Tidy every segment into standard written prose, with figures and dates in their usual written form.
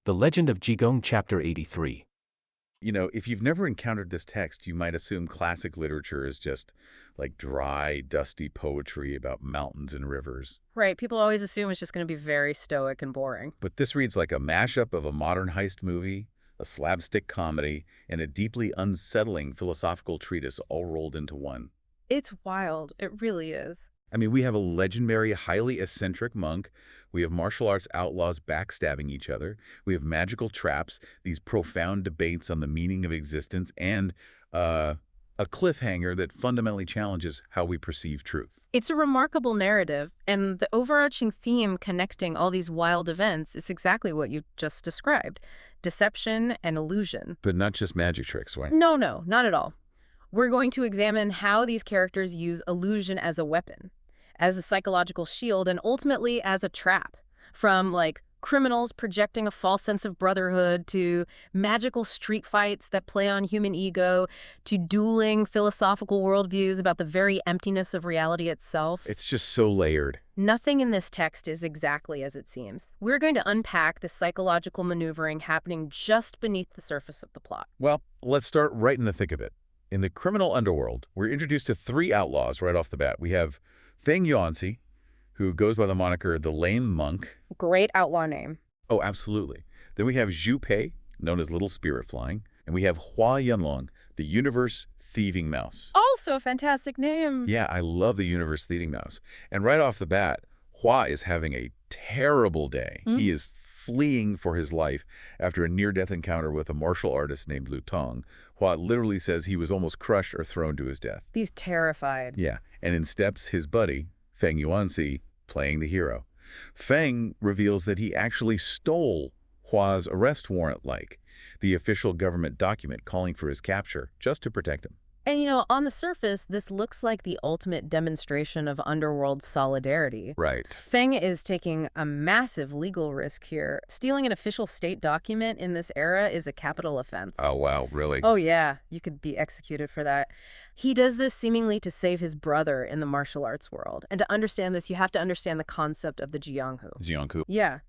The Legend of Jigong, Chapter 83. You know, if you've never encountered this text, you might assume classic literature is just like dry, dusty poetry about mountains and rivers. Right, people always assume it's just going to be very stoic and boring. But this reads like a mashup of a modern heist movie, a slapstick comedy, and a deeply unsettling philosophical treatise all rolled into one. It's wild. It really is. I mean, we have a legendary, highly eccentric monk. We have martial arts outlaws backstabbing each other. We have magical traps, these profound debates on the meaning of existence, and a cliffhanger that fundamentally challenges how we perceive truth. It's a remarkable narrative, and the overarching theme connecting all these wild events is exactly what you just described. Deception and illusion. But not just magic tricks, right? No, not at all. We're going to examine how these characters use illusion as a weapon, as a psychological shield, and ultimately as a trap. From, like, criminals projecting a false sense of brotherhood, to magical street fights that play on human ego, to dueling philosophical worldviews about the very emptiness of reality itself. It's just so layered. Nothing in this text is exactly as it seems. We're going to unpack the psychological maneuvering happening just beneath the surface of the plot. Well, let's start right in the thick of it. In the criminal underworld, we're introduced to three outlaws right off the bat. We have Feng Yuanzi, who goes by the moniker the Lame Monk. Great outlaw name. Oh, absolutely. Then we have Zhu Pei, known as Little Spirit Flying. And we have Hua Yunlong, the Universe Thieving Mouse. Also a fantastic name. Yeah, I love the Universe Thieving Mouse. And right off the bat, Hua is having a terrible day. He is fleeing for his life after a near-death encounter with a martial artist named Lu Tong. Hua literally says he was almost crushed or thrown to his death. He's terrified. Yeah, and in steps his buddy, Feng Yuanzi, playing the hero. Feng reveals that he actually stole Hua's arrest warrant, the official government document calling for his capture, just to protect him. And, you know, on the surface, this looks like the ultimate demonstration of underworld solidarity. Right. Feng is taking a massive legal risk here. Stealing an official state document in this era is a capital offense. Oh, wow, really? Oh, yeah. You could be executed for that. He does this seemingly to save his brother in the martial arts world. And to understand this, you have to understand the concept of the Jigong. Jigong. Yeah.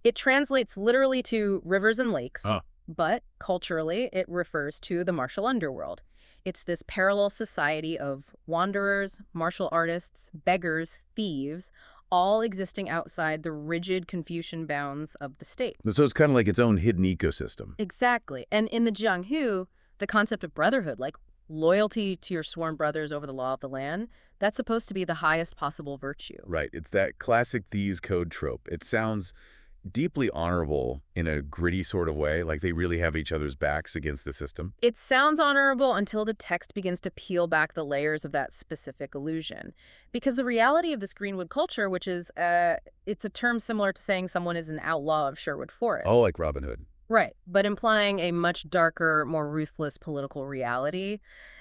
It translates literally to rivers and lakes, but culturally, it refers to the martial underworld. It's this parallel society of wanderers, martial artists, beggars, thieves, all existing outside the rigid Confucian bounds of the state. So it's kind of like its own hidden ecosystem. Exactly. And in the Jianghu, the concept of brotherhood, like loyalty to your sworn brothers over the law of the land, that's supposed to be the highest possible virtue. Right. It's that classic thieves' code trope. It sounds deeply honorable in a gritty sort of way, like they really have each other's backs against the system. It sounds honorable until the text begins to peel back the layers of that specific illusion. Because the reality of this Greenwood culture, which is, it's a term similar to saying someone is an outlaw of Sherwood Forest. Oh, like Robin Hood. Right, but implying a much darker, more ruthless political reality.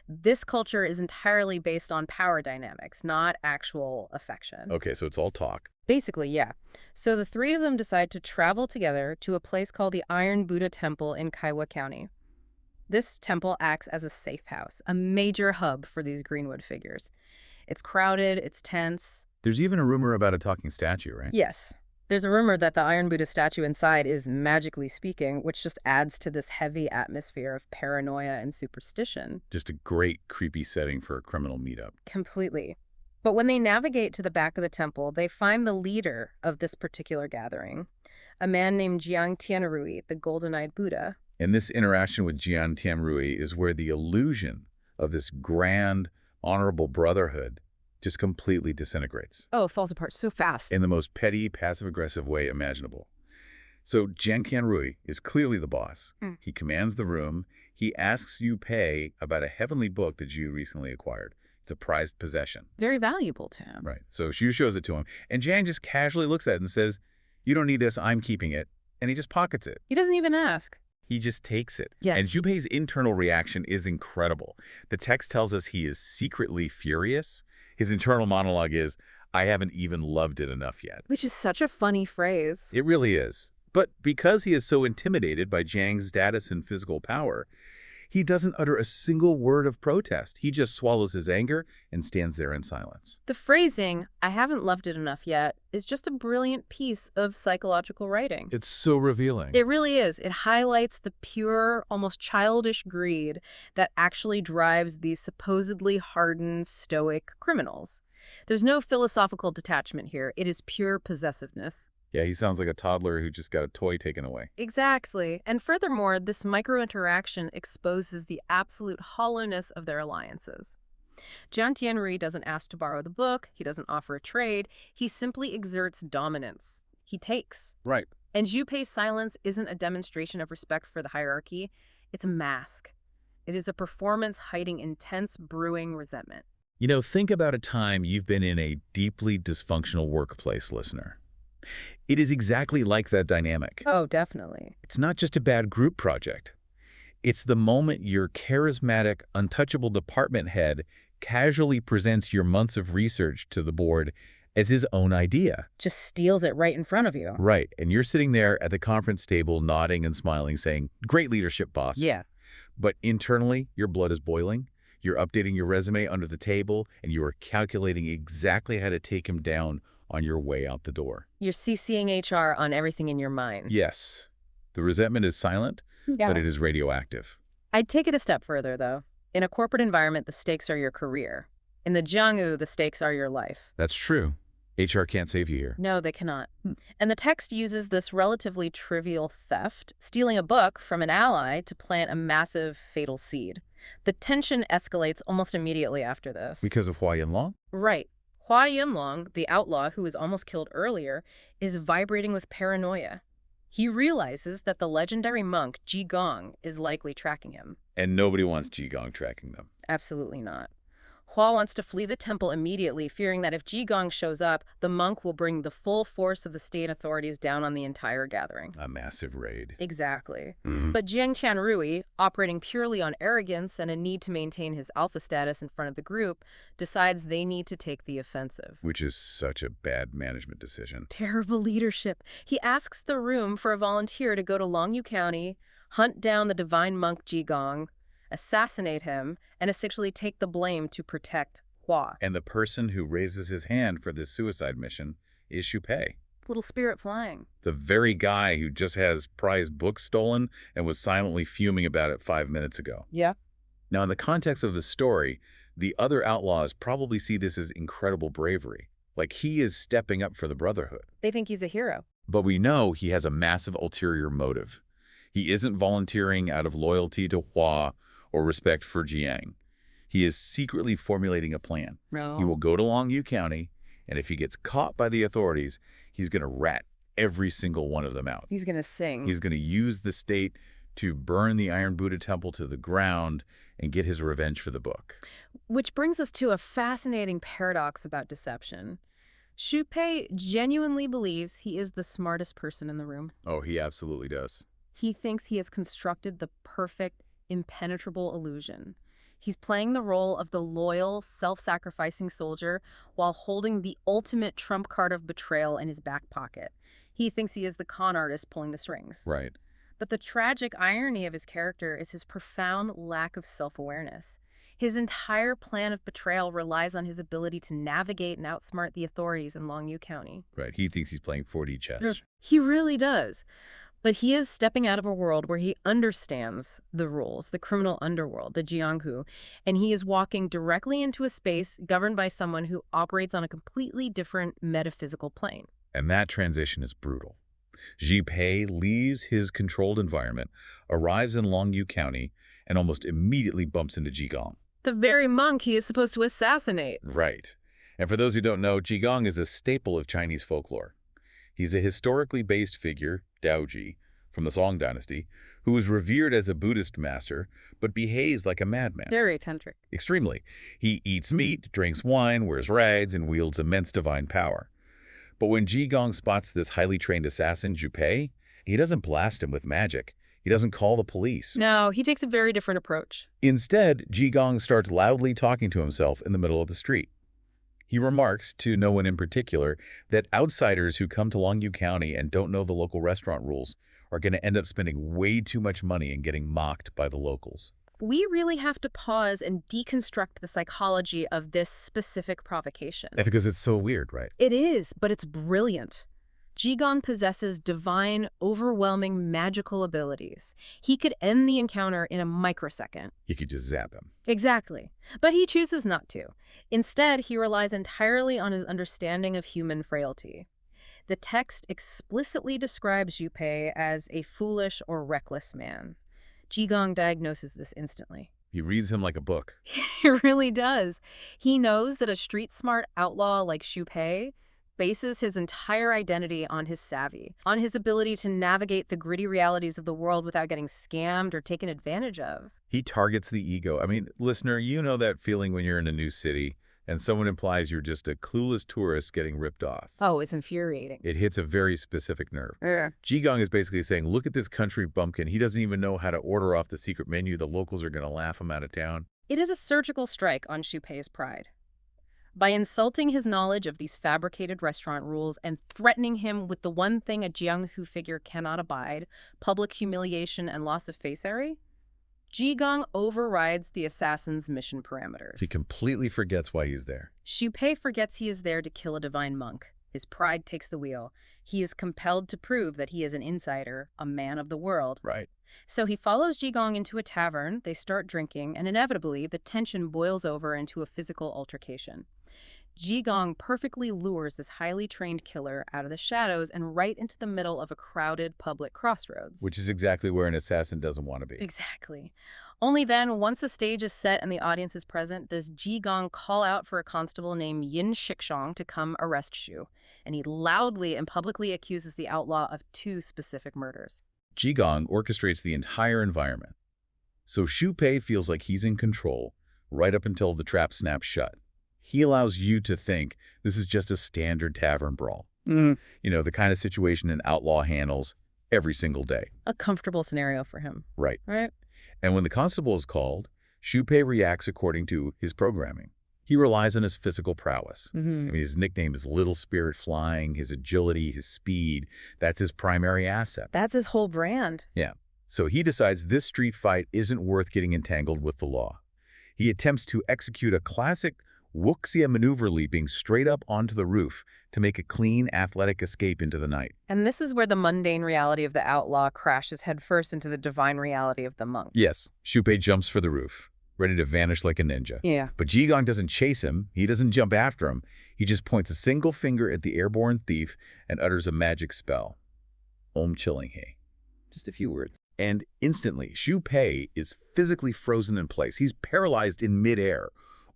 This culture is entirely based on power dynamics, not actual affection. Okay, so it's all talk. Basically, yeah. So the three of them decide to travel together to a place called the Iron Buddha Temple in Kaiwa County. This temple acts as a safe house, a major hub for these Greenwood figures. It's crowded, it's tense. There's even a rumor about a talking statue, right? Yes. There's a rumor that the Iron Buddha statue inside is magically speaking, which just adds to this heavy atmosphere of paranoia and superstition. Just a great, creepy setting for a criminal meetup. Completely. But when they navigate to the back of the temple, they find the leader of this particular gathering, a man named Jiang Tianrui, the golden-eyed Buddha. And this interaction with Jiang Tianrui is where the illusion of this grand, honorable brotherhood just completely disintegrates. Oh, it falls apart so fast. In the most petty, passive-aggressive way imaginable. So Jiang Tianrui is clearly the boss. He commands the room. He asks Zhu Pei about a heavenly book that Zhu recently acquired. It's a prized possession. Very valuable to him. Right. So Xu shows it to him, and Jiang just casually looks at it and says, "You don't need this, I'm keeping it." And he just pockets it. He doesn't even ask. He just takes it. Yeah. And Zhu Pei's internal reaction is incredible. The text tells us he is secretly furious. His internal monologue is, "I haven't even loved it enough yet." Which is such a funny phrase. It really is. But because he is so intimidated by Jiang's status and physical power, He doesn't utter a single word of protest. He just swallows his anger and stands there in silence. The phrasing, "I haven't loved it enough yet," is just a brilliant piece of psychological writing. It's so revealing. It really is. It highlights the pure, almost childish greed that actually drives these supposedly hardened, stoic criminals. There's no philosophical detachment here. It is pure possessiveness. Yeah, he sounds like a toddler who just got a toy taken away. Exactly. And furthermore, this micro-interaction exposes the absolute hollowness of their alliances. Jiang Tianrui doesn't ask to borrow the book. He doesn't offer a trade. He simply exerts dominance. He takes. Right. And Zhu Pei's silence isn't a demonstration of respect for the hierarchy. It's a mask. It is a performance hiding intense brewing resentment. You know, think about a time you've been in a deeply dysfunctional workplace, listener. It is exactly like that dynamic. Oh, definitely. It's not just a bad group project. It's the moment your charismatic, untouchable department head casually presents your months of research to the board as his own idea. Just steals it right in front of you. Right, and you're sitting there at the conference table nodding and smiling, saying, "Great leadership, boss." Yeah. But internally, your blood is boiling. You're updating your resume under the table, and you are calculating exactly how to take him down on your way out the door. You're CCing HR on everything in your mind. Yes, the resentment is silent, but it is radioactive. I'd take it a step further, though. In a corporate environment, the stakes are your career. In the Jianghu, the stakes are your life. That's true. HR can't save you here. No, they cannot. And the text uses this relatively trivial theft, stealing a book from an ally, to plant a massive fatal seed. The tension escalates almost immediately after this. Because of Hua Yinlong? Right. Hua Yinlong, the outlaw who was almost killed earlier, is vibrating with paranoia. He realizes that the legendary monk Jigong is likely tracking him. And nobody wants Jigong tracking them. Absolutely not. Hua wants to flee the temple immediately, fearing that if Jigong shows up, the monk will bring the full force of the state authorities down on the entire gathering. A massive raid. Exactly. But Jiang Tianrui, operating purely on arrogance and a need to maintain his alpha status in front of the group, decides they need to take the offensive. Which is such a bad management decision. Terrible leadership. He asks the room for a volunteer to go to Longyu County, hunt down the divine monk Jigong, assassinate him, and essentially take the blame to protect Hua. And the person who raises his hand for this suicide mission is Xu Pei. Little spirit flying. The very guy who just has prized books stolen and was silently fuming about it 5 minutes ago. Yeah. Now, in the context of the story, the other outlaws probably see this as incredible bravery. Like he is stepping up for the Brotherhood. They think he's a hero. But we know he has a massive ulterior motive. He isn't volunteering out of loyalty to Hua or respect for Jiang. He is secretly formulating a plan. No. He will go to Longyu County, and if he gets caught by the authorities, he's going to rat every single one of them out. He's going to sing. He's going to use the state to burn the Iron Buddha Temple to the ground and get his revenge for the book. Which brings us to a fascinating paradox about deception. Xu Pei genuinely believes he is the smartest person in the room. Oh, he absolutely does. He thinks he has constructed the perfect, impenetrable illusion. He's playing the role of the loyal, self-sacrificing soldier while holding the ultimate trump card of betrayal in his back pocket. He thinks he is the con artist pulling the strings. Right. But the tragic irony of his character is his profound lack of self-awareness. His entire plan of betrayal relies on his ability to navigate and outsmart the authorities in Longyu County. Right. He thinks he's playing 4D chess. He really does. But he is stepping out of a world where he understands the rules, the criminal underworld, the Jianghu, and he is walking directly into a space governed by someone who operates on a completely different metaphysical plane. And that transition is brutal. Xu Pei leaves his controlled environment, arrives in Longyu County, and almost immediately bumps into Jigong. The very monk he is supposed to assassinate. Right. And for those who don't know, Jigong is a staple of Chinese folklore. He's a historically based figure, Daoji, from the Song dynasty, who was revered as a Buddhist master, but behaves like a madman. Very eccentric. Extremely. He eats meat, drinks wine, wears rags, and wields immense divine power. But when Jigong spots this highly trained assassin, Xu Pei, he doesn't blast him with magic. He doesn't call the police. No, he takes a very different approach. Instead, Jigong starts loudly talking to himself in the middle of the street. He remarks, to no one in particular, that outsiders who come to Longyu County and don't know the local restaurant rules are going to end up spending way too much money and getting mocked by the locals. we really have to pause and deconstruct the psychology of this specific provocation. And because it's so weird, right? It is, but it's brilliant. Jigong possesses divine, overwhelming magical abilities. He could end the encounter in a microsecond. You could just zap him. Exactly. But he chooses not to. Instead, he relies entirely on his understanding of human frailty. The text explicitly describes Zhu Pei as a foolish or reckless man. Jigong diagnoses this instantly. He reads him like a book. He really does. He knows that a street-smart outlaw like Zhu Pei bases his entire identity on his savvy, on his ability to navigate the gritty realities of the world without getting scammed or taken advantage of. He targets the ego. I mean, listener, you know that feeling when you're in a new city and someone implies you're just a clueless tourist getting ripped off. Oh, it's infuriating. It hits a very specific nerve. Yeah. Jigong is basically saying, look at this country bumpkin. He doesn't even know how to order off the secret menu. The locals are going to laugh him out of town. It is a surgical strike on Zhu Pei's pride. By insulting his knowledge of these fabricated restaurant rules and threatening him with the one thing a Jianghu figure cannot abide, public humiliation and loss of face-airy, Jigong overrides the assassin's mission parameters. He completely forgets why he's there. Zhu Pei forgets he is there to kill a divine monk. His pride takes the wheel. He is compelled to prove that he is an insider, a man of the world. Right. So he follows Jigong into a tavern, they start drinking, and inevitably the tension boils over into a physical altercation. Jigong perfectly lures this highly trained killer out of the shadows and right into the middle of a crowded public crossroads. Which is exactly where an assassin doesn't want to be. Exactly. Only then, once the stage is set and the audience is present, does Jigong call out for a constable named Yin Shixong to come arrest Xu, and he loudly and publicly accuses the outlaw of 2 specific murders. Jigong orchestrates the entire environment. So Zhu Pei feels like he's in control right up until the trap snaps shut. He allows you to think this is just a standard tavern brawl. You know, the kind of situation an outlaw handles every single day. A comfortable scenario for him. Right. Right? And when the constable is called, Zhu Pei reacts according to his programming. He relies on his physical prowess. I mean, his nickname is Little Spirit Flying, his agility, his speed. That's his primary asset. That's his whole brand. Yeah. So he decides this street fight isn't worth getting entangled with the law. He attempts to execute a classic wuxia maneuver, leaping straight up onto the roof to make a clean, athletic escape into the night. And this is where the mundane reality of the outlaw crashes headfirst into the divine reality of the monk. Yes, Zhu Pei jumps for the roof, ready to vanish like a ninja. Yeah. But Jigong doesn't chase him. He doesn't jump after him. He just points a single finger at the airborne thief and utters a magic spell. Om chilling he. Just a few words. And instantly, Zhu Pei is physically frozen in place. He's paralyzed in midair,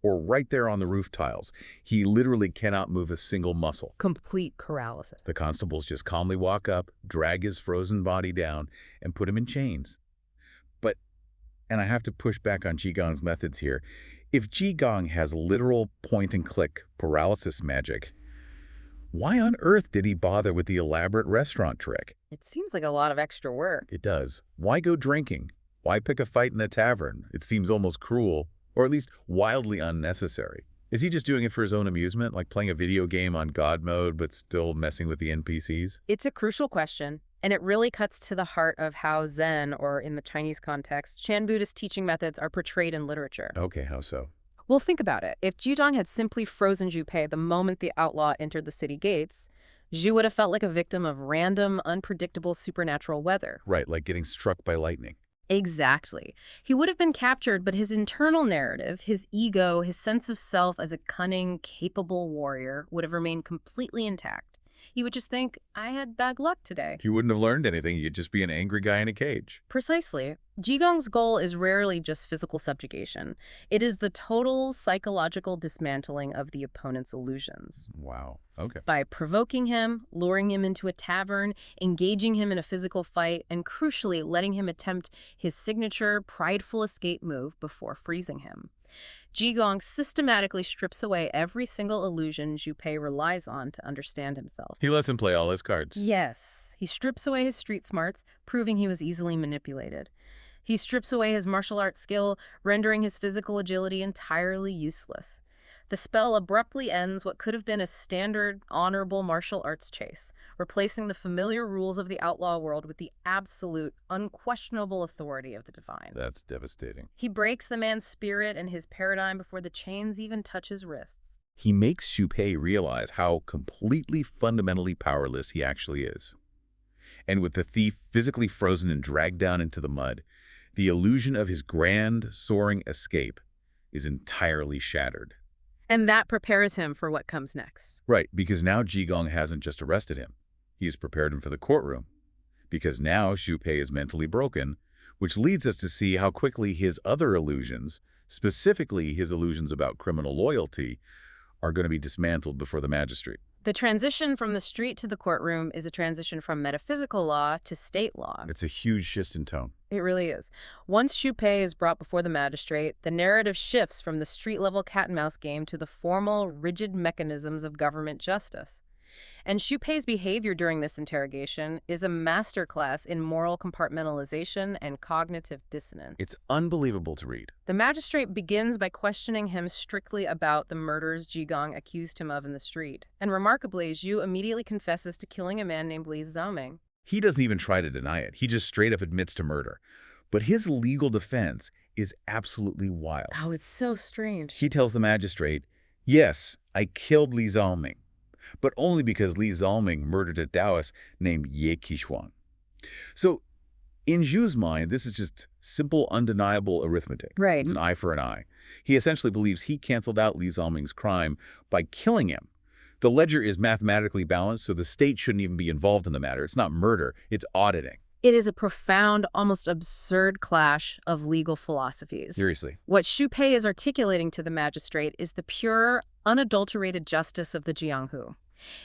or right there on the roof tiles. He literally cannot move a single muscle. Complete paralysis. The constables just calmly walk up, drag his frozen body down, and put him in chains. But, and I have to push back on Jigong's methods here, if Jigong has literal point-and-click paralysis magic, why on earth did he bother with the elaborate restaurant trick? It seems like a lot of extra work. It does. Why go drinking? Why pick a fight in a tavern? It seems almost cruel, or at least wildly unnecessary. Is he just doing it for his own amusement, like playing a video game on God mode but still messing with the NPCs? It's a crucial question, and it really cuts to the heart of how Zen, or in the Chinese context, Chan Buddhist teaching methods are portrayed in literature. Okay, how so? Well, think about it. If Jigong had simply frozen Zhu Pei the moment the outlaw entered the city gates, Zhu would have felt like a victim of random, unpredictable supernatural weather. Right, like getting struck by lightning. Exactly. He would have been captured, but his internal narrative, his ego, his sense of self as a cunning, capable warrior would have remained completely intact. He would just think, I had bad luck today. He wouldn't have learned anything. You'd just be an angry guy in a cage. Precisely. Jigong's goal is rarely just physical subjugation. It is the total psychological dismantling of the opponent's illusions. Wow. Okay. By provoking him, luring him into a tavern, engaging him in a physical fight, and crucially letting him attempt his signature prideful escape move before freezing him. Jigong systematically strips away every single illusion Zhu Pei relies on to understand himself. He lets him play all his cards. Yes. He strips away his street smarts, proving he was easily manipulated. He strips away his martial arts skill, rendering his physical agility entirely useless. The spell abruptly ends what could have been a standard, honorable martial arts chase, replacing the familiar rules of the outlaw world with the absolute, unquestionable authority of the divine. That's devastating. He breaks the man's spirit and his paradigm before the chains even touch his wrists. He makes Xu Pei realize how completely fundamentally powerless he actually is. And with the thief physically frozen and dragged down into the mud, the illusion of his grand, soaring escape is entirely shattered. And that prepares him for what comes next. Right, because now Jigong hasn't just arrested him. He has prepared him for the courtroom. Because now Xu Pei is mentally broken, which leads us to see how quickly his other illusions, specifically his illusions about criminal loyalty, are going to be dismantled before the magistrate. The transition from the street to the courtroom is a transition from metaphysical law to state law. It's a huge shift in tone. It really is. Once Xu Pei is brought before the magistrate, the narrative shifts from the street-level cat-and-mouse game to the formal, rigid mechanisms of government justice. And Xu Pei's behavior during this interrogation is a masterclass in moral compartmentalization and cognitive dissonance. It's unbelievable to read. The magistrate begins by questioning him strictly about the murders Jigong accused him of in the street. And remarkably, Zhu immediately confesses to killing a man named Li Zhaoming. He doesn't even try to deny it. He just straight up admits to murder. But his legal defense is absolutely wild. Oh, it's so strange. He tells the magistrate, yes, I killed Li Zhaoming, but only because Li Zhaoming murdered a Daoist named Ye Qishuang. So, in Zhu's mind, this is just simple, undeniable arithmetic. Right. It's an eye for an eye. He essentially believes he canceled out Li Zhaoming's crime by killing him. The ledger is mathematically balanced, so the state shouldn't even be involved in the matter. It's not murder, it's auditing. It is a profound, almost absurd clash of legal philosophies. Seriously. What Xu Pei is articulating to the magistrate is the pure, unadulterated justice of the Jianghu.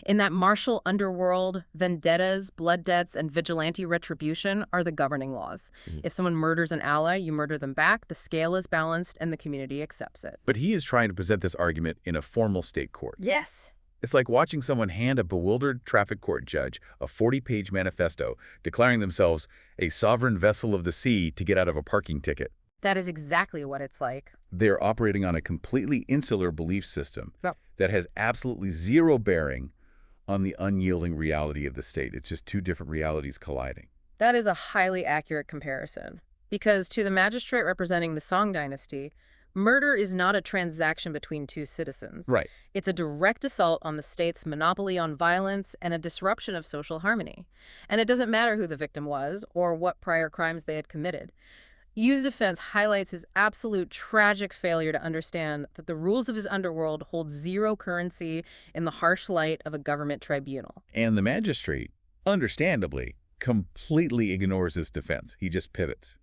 In that martial underworld, vendettas, blood debts, and vigilante retribution are the governing laws. If someone murders an ally, you murder them back, the scale is balanced, and the community accepts it. But he is trying to present this argument in a formal state court. Yes. It's like watching someone hand a bewildered traffic court judge a 40-page manifesto declaring themselves a sovereign vessel of the sea to get out of a parking ticket. That is exactly what it's like. They're operating on a completely insular belief system Yep. that has absolutely zero bearing on the unyielding reality of the state. It's just two different realities colliding. That is a highly accurate comparison. Because to the magistrate representing the Song dynasty, murder is not a transaction between two citizens. Right. It's a direct assault on the state's monopoly on violence and a disruption of social harmony. And it doesn't matter who the victim was or what prior crimes they had committed. Yu's defense highlights his absolute tragic failure to understand that the rules of his underworld hold zero currency in the harsh light of a government tribunal. And the magistrate, understandably, completely ignores this defense. He just pivots.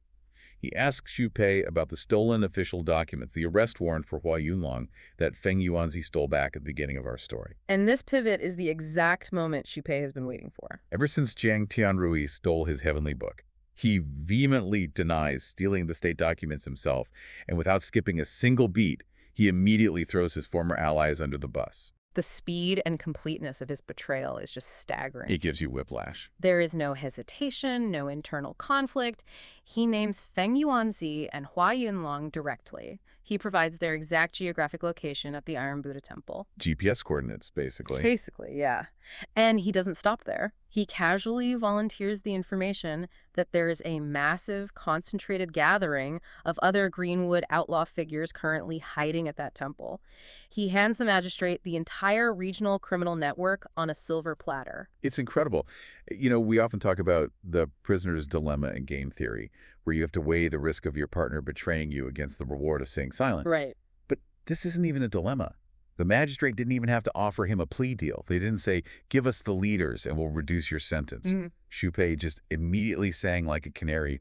He asks Xu Pei about the stolen official documents, the arrest warrant for Hua Yunlong that Feng Yuanzi stole back at the beginning of our story. And this pivot is the exact moment Xu Pei has been waiting for. Ever since Jiang Tianrui stole his heavenly book, he vehemently denies stealing the state documents himself, and without skipping a single beat, he immediately throws his former allies under the bus. The speed and completeness of his betrayal is just staggering. It gives you whiplash. There is no hesitation, no internal conflict. He names Feng Yuanzi and Hua Yunlong directly. He provides their exact geographic location at the Iron Buddha Temple. GPS coordinates, basically. Basically, yeah. And he doesn't stop there. He casually volunteers the information that there is a massive, concentrated gathering of other Greenwood outlaw figures currently hiding at that temple. He hands the magistrate the entire regional criminal network on a silver platter. It's incredible. You know, we often talk about the prisoner's dilemma in game theory, where you have to weigh the risk of your partner betraying you against the reward of staying silent. Right. But this isn't even a dilemma. The magistrate didn't even have to offer him a plea deal. They didn't say, give us the leaders and we'll reduce your sentence. Xu Pei just immediately sang like a canary,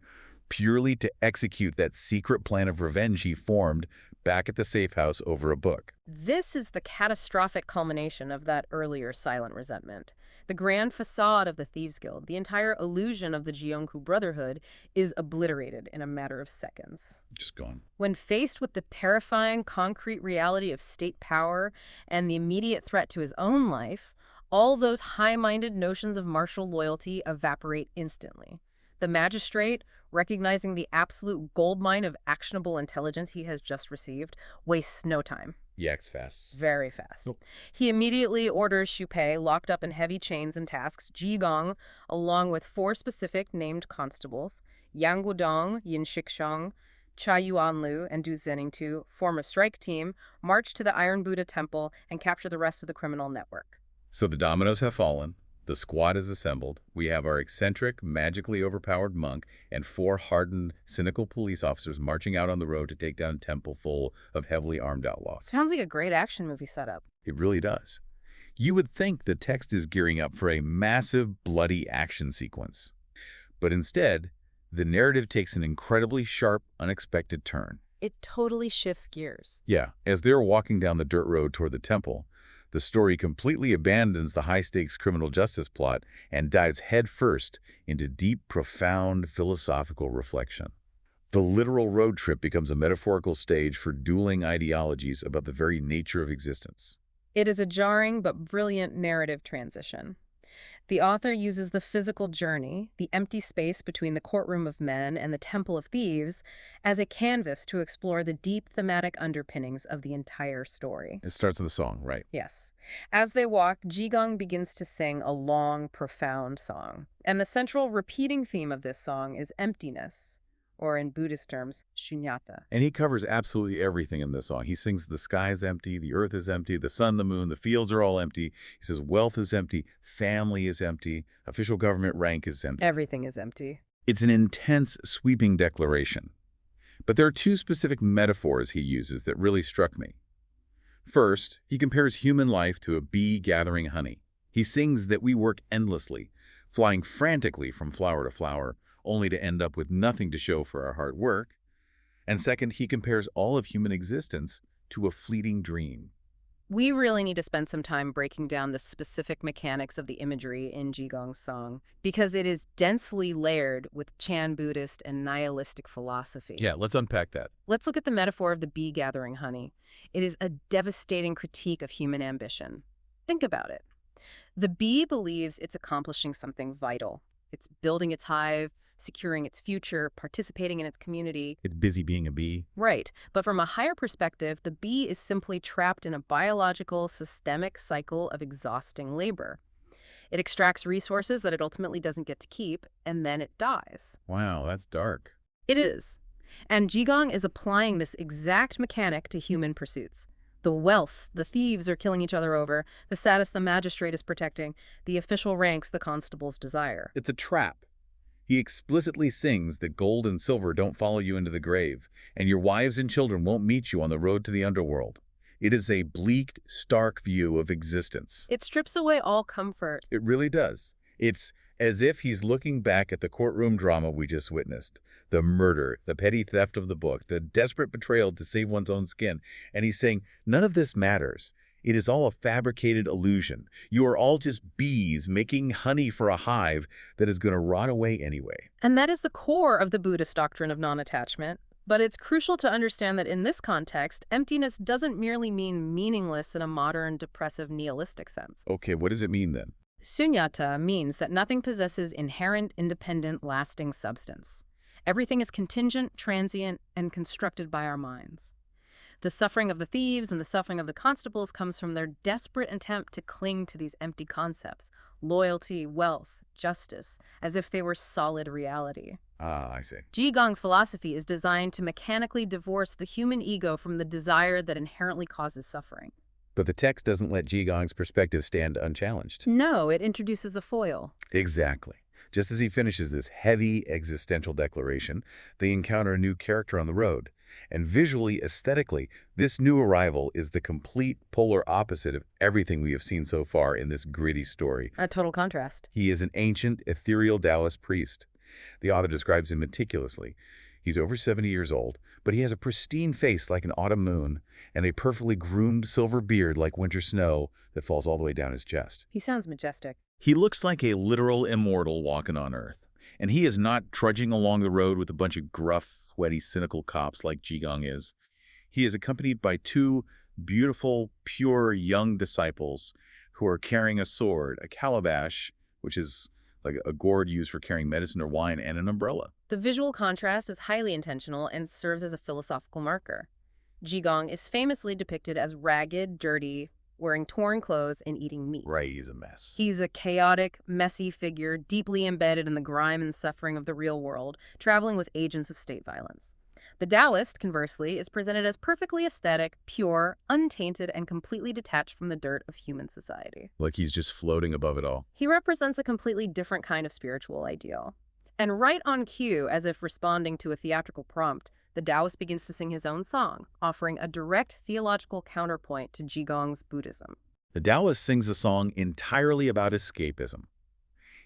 purely to execute that secret plan of revenge he formed back at the safe house over a book. This is the catastrophic culmination of that earlier silent resentment. The grand facade of the Thieves Guild, the entire illusion of the Jionghu Brotherhood, is obliterated in a matter of seconds. Just gone. When faced with the terrifying concrete reality of state power and the immediate threat to his own life, all those high-minded notions of martial loyalty evaporate instantly. The magistrate, recognizing the absolute goldmine of actionable intelligence he has just received, wastes no time. Yaks fast. Very fast. Nope. He immediately orders Xu Pei, locked up in heavy chains, and tasks Jigong, along with 4 specific named constables, Yang Gudong, Yin Shixong, Cha Yuanlu, and Du Zenning to form a strike team, march to the Iron Buddha Temple, and capture the rest of the criminal network. So the dominoes have fallen. The squad is assembled. We have our eccentric, magically overpowered monk and 4 hardened, cynical police officers marching out on the road to take down a temple full of heavily armed outlaws. Sounds like a great action movie setup. It really does. You would think the text is gearing up for a massive, bloody action sequence. But instead, the narrative takes an incredibly sharp, unexpected turn. It totally shifts gears. Yeah, as they're walking down the dirt road toward the temple, the story completely abandons the high-stakes criminal justice plot and dives headfirst into deep, profound philosophical reflection. The literal road trip becomes a metaphorical stage for dueling ideologies about the very nature of existence. It is a jarring but brilliant narrative transition. The author uses the physical journey, the empty space between the courtroom of men and the temple of thieves, as a canvas to explore the deep thematic underpinnings of the entire story. It starts with a song, right? Yes. As they walk, Jigong begins to sing a long, profound song. And the central repeating theme of this song is emptiness, or in Buddhist terms, shunyata. And he covers absolutely everything in this song. He sings the sky is empty, the earth is empty, the sun, the moon, the fields are all empty. He says wealth is empty, family is empty, official government rank is empty. Everything is empty. It's an intense, sweeping declaration. But there are 2 specific metaphors he uses that really struck me. First, he compares human life to a bee gathering honey. He sings that we work endlessly, flying frantically from flower to flower, only to end up with nothing to show for our hard work. And second, he compares all of human existence to a fleeting dream. We really need to spend some time breaking down the specific mechanics of the imagery in Jigong's song, because it is densely layered with Chan Buddhist and nihilistic philosophy. Yeah, let's unpack that. Let's look at the metaphor of the bee gathering honey. It is a devastating critique of human ambition. Think about it. The bee believes it's accomplishing something vital. It's building its hive, securing its future, participating in its community. It's busy being a bee. Right. But from a higher perspective, the bee is simply trapped in a biological, systemic cycle of exhausting labor. It extracts resources that it ultimately doesn't get to keep, and then it dies. Wow, that's dark. It is. And Jigong is applying this exact mechanic to human pursuits. The wealth the thieves are killing each other over, the status the magistrate is protecting, the official ranks the constables desire. It's a trap. He explicitly sings that gold and silver don't follow you into the grave, and your wives and children won't meet you on the road to the underworld. It is a bleak, stark view of existence. It strips away all comfort. It really does. It's as if he's looking back at the courtroom drama we just witnessed. The murder, the petty theft of the book, the desperate betrayal to save one's own skin. And he's saying, none of this matters. It is all a fabricated illusion. You are all just bees making honey for a hive that is going to rot away anyway. And that is the core of the Buddhist doctrine of non-attachment. But it's crucial to understand that in this context, emptiness doesn't merely mean meaningless in a modern, depressive, nihilistic sense. Okay, what does it mean then? Sunyata means that nothing possesses inherent, independent, lasting substance. Everything is contingent, transient, and constructed by our minds. The suffering of the thieves and the suffering of the constables comes from their desperate attempt to cling to these empty concepts, loyalty, wealth, justice, as if they were solid reality. Ah, I see. Jigong's philosophy is designed to mechanically divorce the human ego from the desire that inherently causes suffering. But the text doesn't let Jigong's perspective stand unchallenged. No, it introduces a foil. Exactly. Just as he finishes this heavy existential declaration, they encounter a new character on the road. And visually, aesthetically, this new arrival is the complete polar opposite of everything we have seen so far in this gritty story. A total contrast. He is an ancient, ethereal Daoist priest. The author describes him meticulously. He's over 70 years old, but he has a pristine face like an autumn moon, and a perfectly groomed silver beard like winter snow that falls all the way down his chest. He sounds majestic. He looks like a literal immortal walking on Earth. And he is not trudging along the road with a bunch of gruff, sweaty, cynical cops like Jigong is. He is accompanied by 2 beautiful, pure, young disciples who are carrying a sword, a calabash, which is like a gourd used for carrying medicine or wine, and an umbrella. The visual contrast is highly intentional and serves as a philosophical marker. Jigong is famously depicted as ragged, dirty, wearing torn clothes, and eating meat. Right, he's a mess. He's a chaotic, messy figure, deeply embedded in the grime and suffering of the real world, traveling with agents of state violence. The Daoist, conversely, is presented as perfectly aesthetic, pure, untainted, and completely detached from the dirt of human society. Like he's just floating above it all. He represents a completely different kind of spiritual ideal. And right on cue, as if responding to a theatrical prompt, the Daoist begins to sing his own song, offering a direct theological counterpoint to Jigong's Buddhism. The Taoist sings a song entirely about escapism.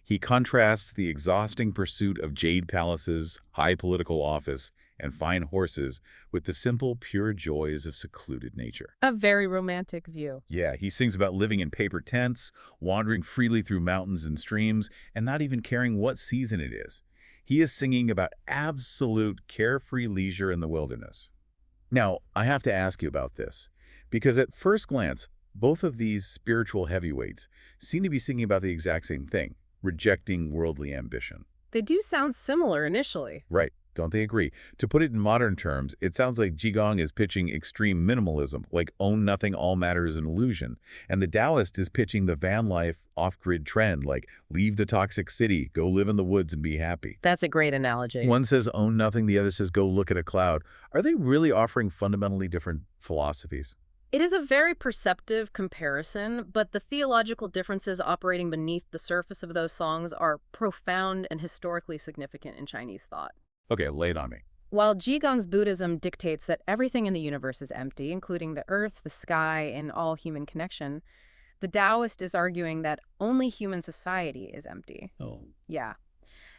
He contrasts the exhausting pursuit of jade palaces, high political office, and fine horses with the simple, pure joys of secluded nature. A very romantic view. Yeah, he sings about living in paper tents, wandering freely through mountains and streams, and not even caring what season it is. He is singing about absolute carefree leisure in the wilderness. Now, I have to ask you about this, because at first glance, both of these spiritual heavyweights seem to be singing about the exact same thing, rejecting worldly ambition. They do sound similar initially. Right, don't they agree? To put it in modern terms, it sounds like Jigong is pitching extreme minimalism, like own nothing, all matter is an illusion. And the Taoist is pitching the van life off-grid trend, like leave the toxic city, go live in the woods and be happy. That's a great analogy. One says own nothing, the other says go look at a cloud. Are they really offering fundamentally different philosophies? It is a very perceptive comparison, but the theological differences operating beneath the surface of those songs are profound and historically significant in Chinese thought. Okay, lay it on me. While Jigong's Buddhism dictates that everything in the universe is empty, including the earth, the sky, and all human connection, the Taoist is arguing that only human society is empty. Oh. Yeah.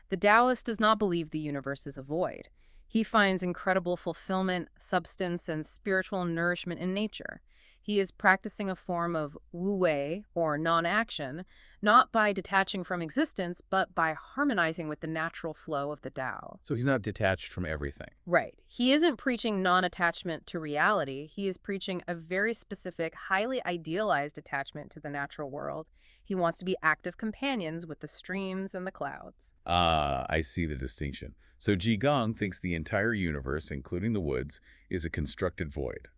The Taoist does not believe the universe is a void. He finds incredible fulfillment, substance, and spiritual nourishment in nature. He is practicing a form of wu-wei, or non-action, not by detaching from existence, but by harmonizing with the natural flow of the Tao. So he's not detached from everything. Right. He isn't preaching non-attachment to reality. He is preaching a very specific, highly idealized attachment to the natural world. He wants to be active companions with the streams and the clouds. Ah, I see the distinction. So Jigong thinks the entire universe, including the woods, is a constructed void.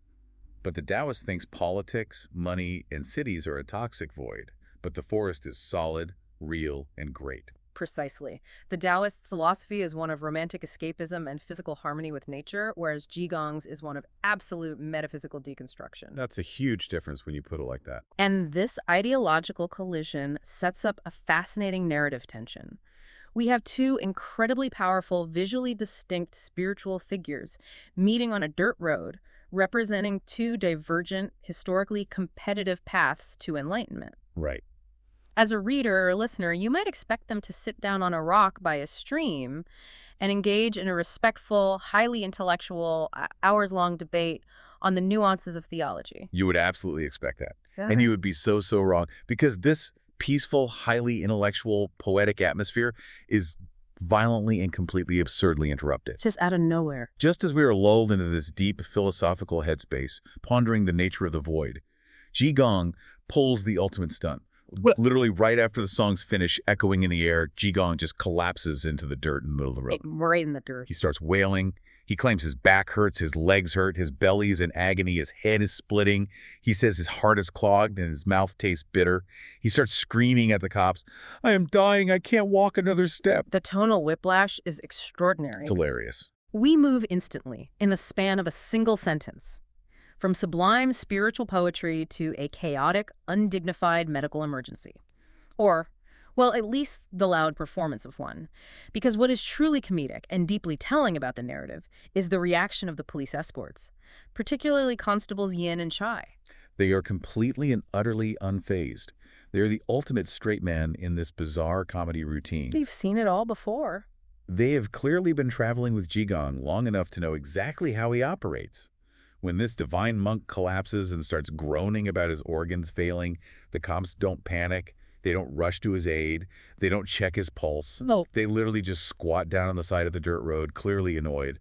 But the Taoist thinks politics, money, and cities are a toxic void. But the forest is solid, real, and great. Precisely. The Taoist's philosophy is one of romantic escapism and physical harmony with nature, whereas Jigong's is one of absolute metaphysical deconstruction. That's a huge difference when you put it like that. And this ideological collision sets up a fascinating narrative tension. We have two incredibly powerful, visually distinct spiritual figures meeting on a dirt road, representing two divergent, historically competitive paths to enlightenment. Right. As a reader or listener, you might expect them to sit down on a rock by a stream and engage in a respectful, highly intellectual, hours-long debate on the nuances of theology. You would absolutely expect that. Yeah. And you would be so wrong. Because this peaceful, highly intellectual, poetic atmosphere is violently and completely absurdly interrupted. Just out of nowhere. Just as we are lulled into this deep philosophical headspace, pondering the nature of the void, Jigong pulls the ultimate stunt. Literally right after the songs finish echoing in the air, Jigong just collapses into the dirt in the middle of the road. Right in the dirt. He starts wailing. He claims his back hurts, his legs hurt, his belly is in agony, his head is splitting. He says his heart is clogged and his mouth tastes bitter. He starts screaming at the cops, "I am dying, I can't walk another step." The tonal whiplash is extraordinary. Hilarious. We move instantly, in the span of a single sentence, from sublime spiritual poetry to a chaotic, undignified medical emergency. Or, well, at least the loud performance of one. Because what is truly comedic and deeply telling about the narrative is the reaction of the police escorts, particularly Constables Yin and Chai. They are completely and utterly unfazed. They are the ultimate straight man in this bizarre comedy routine. We've seen it all before. They have clearly been traveling with Jigong long enough to know exactly how he operates. When this divine monk collapses and starts groaning about his organs failing, the cops don't panic. They don't rush to his aid. They don't check his pulse. No. They literally just squat down on the side of the dirt road, clearly annoyed.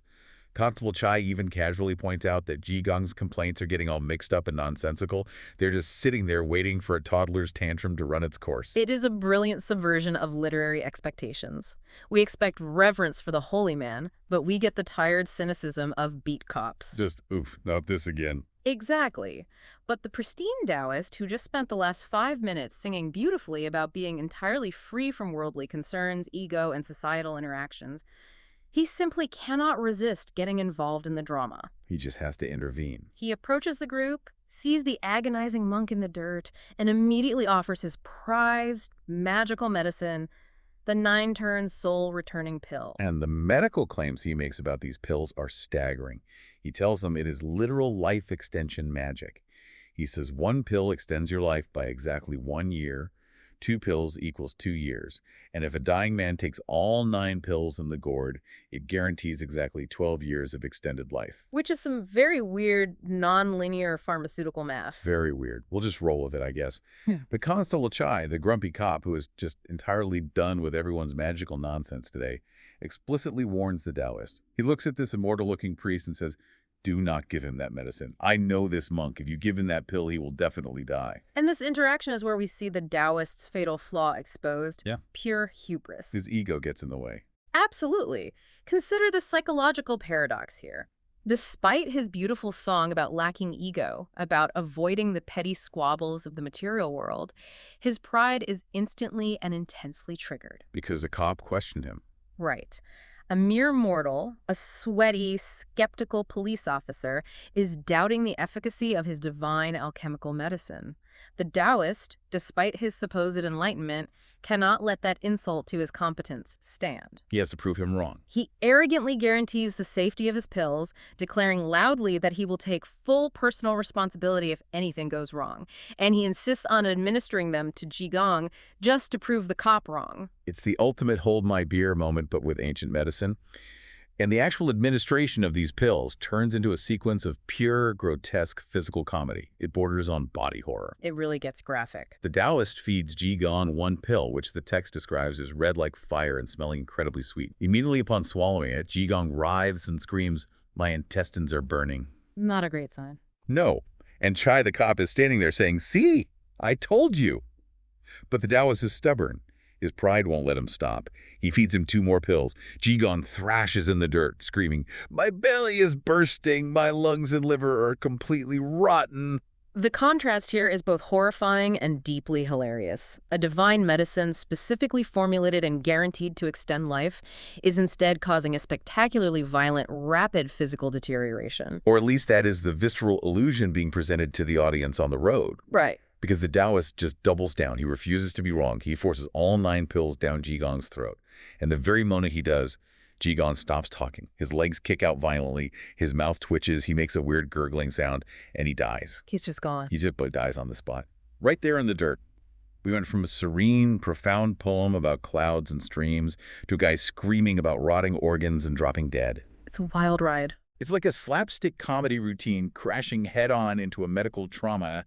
Constable Chai even casually points out that Jigong's complaints are getting all mixed up and nonsensical. They're just sitting there waiting for a toddler's tantrum to run its course. It is a brilliant subversion of literary expectations. We expect reverence for the holy man, but we get the tired cynicism of beat cops. Just, oof, not this again. Exactly. But the pristine Taoist, who just spent the last 5 minutes singing beautifully about being entirely free from worldly concerns, ego, and societal interactions, he simply cannot resist getting involved in the drama. He just has to intervene. He approaches the group, sees the agonizing monk in the dirt, and immediately offers his prized magical medicine, the 9-turn soul-returning pill. And the medical claims he makes about these pills are staggering. He tells them it is literal life extension magic. He says 1 pill extends your life by exactly 1 year, 2 pills equals 2 years, and if a dying man takes all 9 pills in the gourd, it guarantees exactly 12 years of extended life. Which is some very weird, non-linear pharmaceutical math. Very weird. We'll just roll with it, I guess. Yeah. But Constable Chai, the grumpy cop who is just entirely done with everyone's magical nonsense today, explicitly warns the Daoist. He looks at this immortal-looking priest and says, "Do not give him that medicine. I know this monk. If you give him that pill, he will definitely die." And this interaction is where we see the Taoist's fatal flaw exposed. Yeah. Pure hubris. His ego gets in the way. Absolutely. Consider the psychological paradox here. Despite his beautiful song about lacking ego, about avoiding the petty squabbles of the material world, his pride is instantly and intensely triggered. Because a cop questioned him. Right. A mere mortal, a sweaty, skeptical police officer, is doubting the efficacy of his divine alchemical medicine. The Taoist, despite his supposed enlightenment, cannot let that insult to his competence stand. He has to prove him wrong. He arrogantly guarantees the safety of his pills, declaring loudly that he will take full personal responsibility if anything goes wrong, and he insists on administering them to Jigong just to prove the cop wrong. It's the ultimate hold my beer moment, but with ancient medicine. And the actual administration of these pills turns into a sequence of pure, grotesque physical comedy. It borders on body horror. It really gets graphic. The Taoist feeds Jigong 1 pill, which the text describes as red like fire and smelling incredibly sweet. Immediately upon swallowing it, Jigong writhes and screams, "My intestines are burning." Not a great sign. No. And Chai the cop is standing there saying, "See, I told you." But the Taoist is stubborn. His pride won't let him stop. He feeds him 2 more pills. Jigong thrashes in the dirt, screaming, "My belly is bursting. My lungs and liver are completely rotten." The contrast here is both horrifying and deeply hilarious. A divine medicine specifically formulated and guaranteed to extend life is instead causing a spectacularly violent, rapid physical deterioration. Or at least that is the visceral illusion being presented to the audience on the road. Right. Because the Taoist just doubles down. He refuses to be wrong. He forces all 9 pills down Jigong's throat. And the very moment he does, Jigong stops talking. His legs kick out violently. His mouth twitches. He makes a weird gurgling sound, and he dies. He's just gone. He just dies on the spot. Right there in the dirt. We went from a serene, profound poem about clouds and streams to a guy screaming about rotting organs and dropping dead. It's a wild ride. It's like a slapstick comedy routine crashing head-on into a medical drama.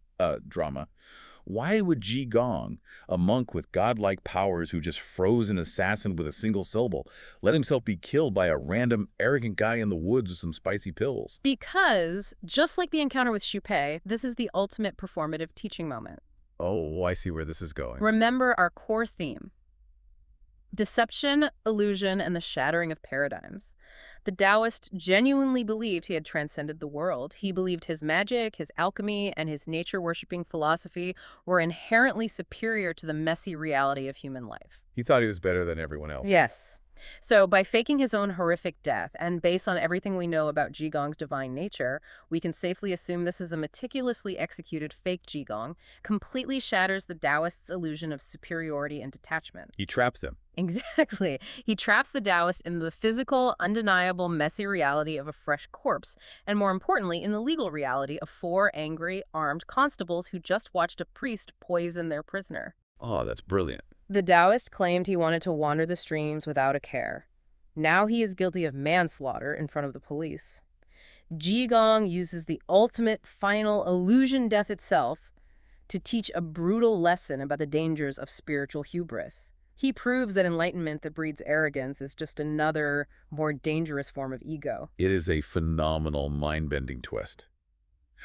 Why would Jigong, a monk with godlike powers who just froze an assassin with a single syllable, let himself be killed by a random, arrogant guy in the woods with some spicy pills? Because, just like the encounter with Xu Pei, this is the ultimate performative teaching moment. Oh, I see where this is going. Remember our core theme. Deception, illusion, and the shattering of paradigms. The Taoist genuinely believed he had transcended the world. He believed his magic, his alchemy, and his nature-worshipping philosophy were inherently superior to the messy reality of human life. He thought he was better than everyone else. Yes. So by faking his own horrific death, and based on everything we know about Jigong's divine nature, we can safely assume this is a meticulously executed fake Jigong, completely shatters the Taoist's illusion of superiority and detachment. He traps them. Exactly. He traps the Taoist in the physical, undeniable, messy reality of a fresh corpse, and more importantly, in the legal reality of 4 angry, armed constables who just watched a priest poison their prisoner. Oh, that's brilliant. The Taoist claimed he wanted to wander the streams without a care. Now he is guilty of manslaughter in front of the police. Jigong uses the ultimate, final illusion death itself to teach a brutal lesson about the dangers of spiritual hubris. He proves that enlightenment that breeds arrogance is just another, more dangerous form of ego. It is a phenomenal, mind-bending twist.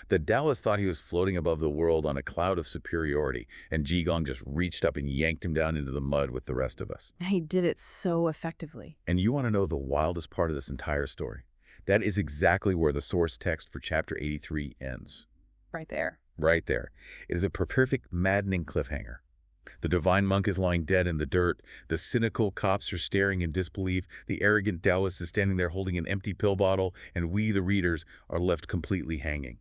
The Taoist thought he was floating above the world on a cloud of superiority, and Jigong just reached up and yanked him down into the mud with the rest of us. And he did it so effectively. And you want to know the wildest part of this entire story? That is exactly where the source text for chapter 83 ends. Right there. Right there. It is a perfect, maddening cliffhanger. The divine monk is lying dead in the dirt. The cynical cops are staring in disbelief. The arrogant Taoist is standing there holding an empty pill bottle, and we, the readers, are left completely hanging.